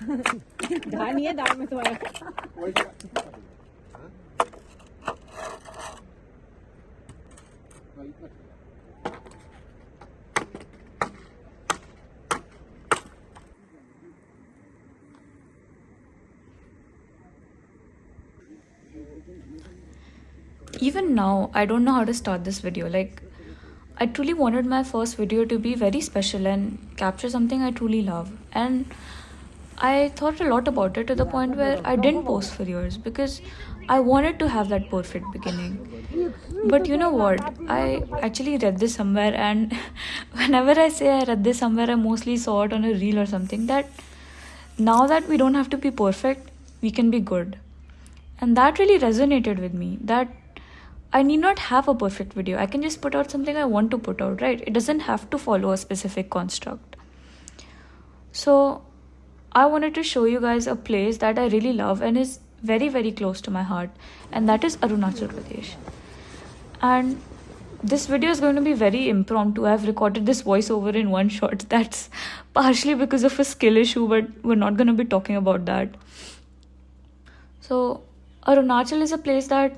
दाल नहीं है, दाल में तो है। Even now, I don't know how to start this video. Like, I truly wanted my first video to be very special and capture something I truly love. And I thought a lot about it to the point where I didn't post for years because I wanted to have that perfect beginning. But you know what? I actually read this somewhere, and whenever I say I read this somewhere, I mostly saw it on a reel or something that now that we don't have to be perfect, we can be good. And that really resonated with me, that I need not have a perfect video. I can just put out something I want to put out, right? It doesn't have to follow a specific construct. So I wanted to show you guys a place that I really love and is very, very close to my heart, and that is Arunachal Pradesh. And this video is going to be very impromptu. I've recorded this voiceover in one shot. That's partially because of a skill issue, but we're not going to be talking about that. So Arunachal is a place that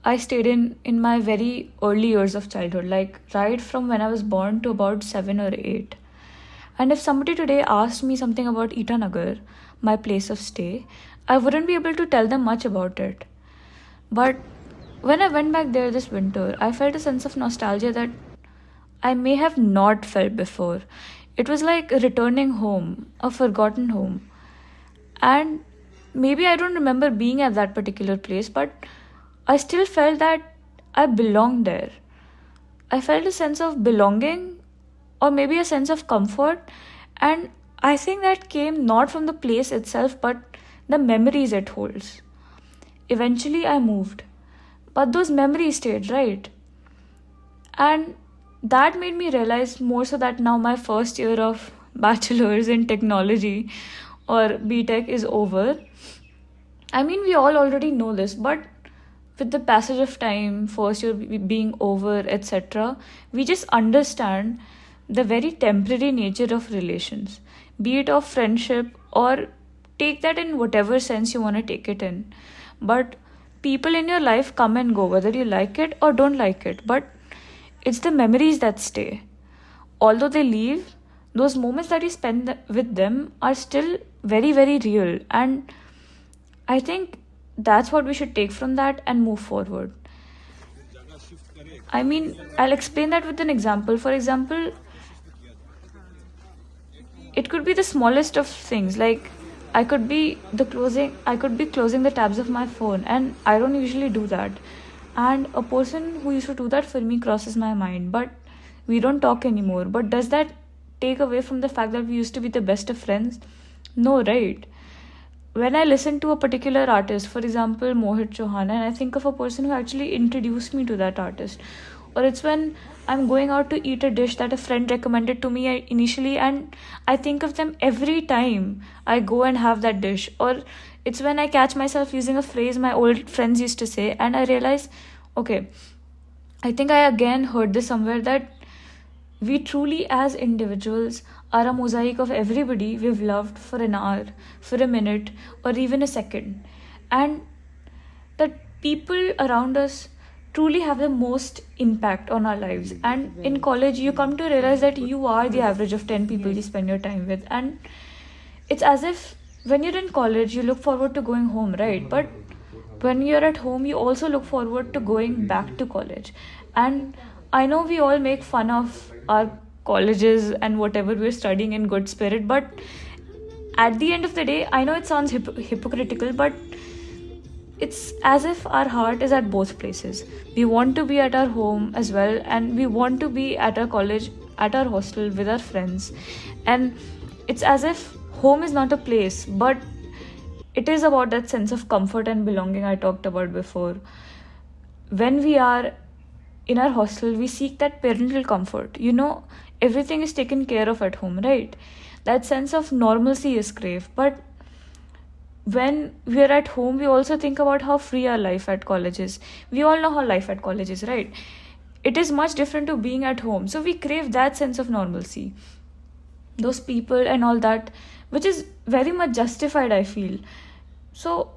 I stayed in my very early years of childhood, like right from when I was born to about 7 or 8. And if somebody today asked me something about Itanagar, my place of stay, I wouldn't be able to tell them much about it. But when I went back there this winter, I felt a sense of nostalgia that I may have not felt before. It was like returning home, a forgotten home. And maybe I don't remember being at that particular place, but I still felt that I belonged there. I felt a sense of belonging, or maybe a sense of comfort, and I think that came not from the place itself but the memories it holds. Eventually I moved, but those memories stayed, right? And that made me realize more so that now my first year of bachelor's in technology or BTech is over. I mean, we all already know this, but with the passage of time, first year being over, etc., we just understand the very temporary nature of relations, be it of friendship, or take that in whatever sense you want to take it in. But people in your life come and go, whether you like it or don't like it. But it's the memories that stay. Although they leave, those moments that you spend with them are still very, very real. And I think that's what we should take from that and move forward. I mean, I'll explain that with an example. For example, it could be the smallest of things, like I could be closing the tabs of my phone, and I don't usually do that. And a person who used to do that for me crosses my mind, but we don't talk anymore. But does that take away from the fact that we used to be the best of friends? No, right? When I listen to a particular artist, for example, Mohit Chauhan, and I think of a person who actually introduced me to that artist, or it's when I'm going out to eat a dish that a friend recommended to me initially, and I think of them every time I go and have that dish, or it's when I catch myself using a phrase my old friends used to say, and I realize, okay, I think I again heard this somewhere, that we truly as individuals are a mosaic of everybody we've loved for an hour, for a minute, or even a second. And that people around us truly have the most impact on our lives. And in college, you come to realize that you are the average of 10 people you spend your time with. And it's as if when you're in college, you look forward to going home, right? But when you're at home, you also look forward to going back to college. And I know we all make fun of our colleges and whatever we're studying in good spirit, but at the end of the day, I know it sounds hypocritical, but it's as if our heart is at both places. We want to be at our home as well, and we want to be at our college, at our hostel with our friends. And it's as if home is not a place, but it is about that sense of comfort and belonging I talked about before. When we are in our hostel, we seek that parental comfort. Everything is taken care of at home, right? That sense of normalcy is craved. But when we're at home, we also think about how free our life at college is. We all know how life at college is, right? It is much different to being at home. So we crave that sense of normalcy. Those people and all that, which is very much justified, I feel. So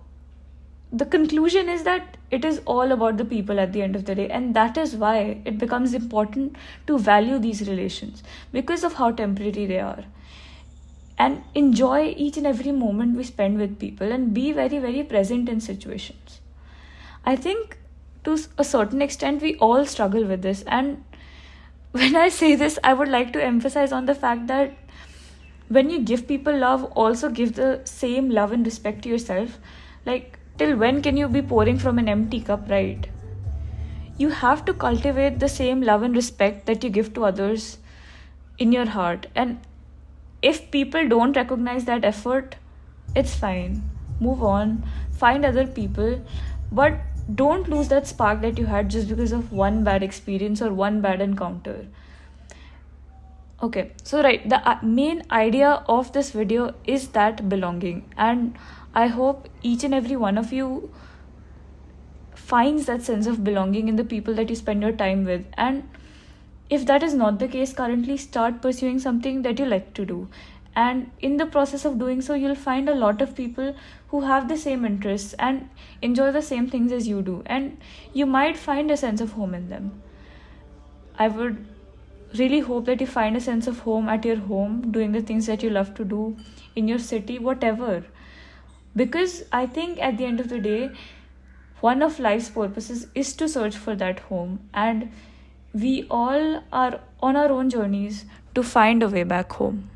the conclusion is that it is all about the people at the end of the day, and that is why it becomes important to value these relations because of how temporary they are, and enjoy each and every moment we spend with people and be very, very present in situations. I think to a certain extent we all struggle with this, and when I say this, I would like to emphasize on the fact that when you give people love, also give the same love and respect to yourself. Like, till when can you be pouring from an empty cup, right? You have to cultivate the same love and respect that you give to others in your heart. And if people don't recognize that effort, it's fine. Move on, find other people, but don't lose that spark that you had just because of one bad experience or one bad encounter. Okay, so right, the main idea of this video is that belonging, and I hope each and every one of you finds that sense of belonging in the people that you spend your time with. And if that is not the case currently, start pursuing something that you like to do. And in the process of doing so, you'll find a lot of people who have the same interests and enjoy the same things as you do, and you might find a sense of home in them. I would really hope that you find a sense of home at your home, doing the things that you love to do, in your city, whatever. Because I think at the end of the day, one of life's purposes is to search for that home, and we all are on our own journeys to find a way back home.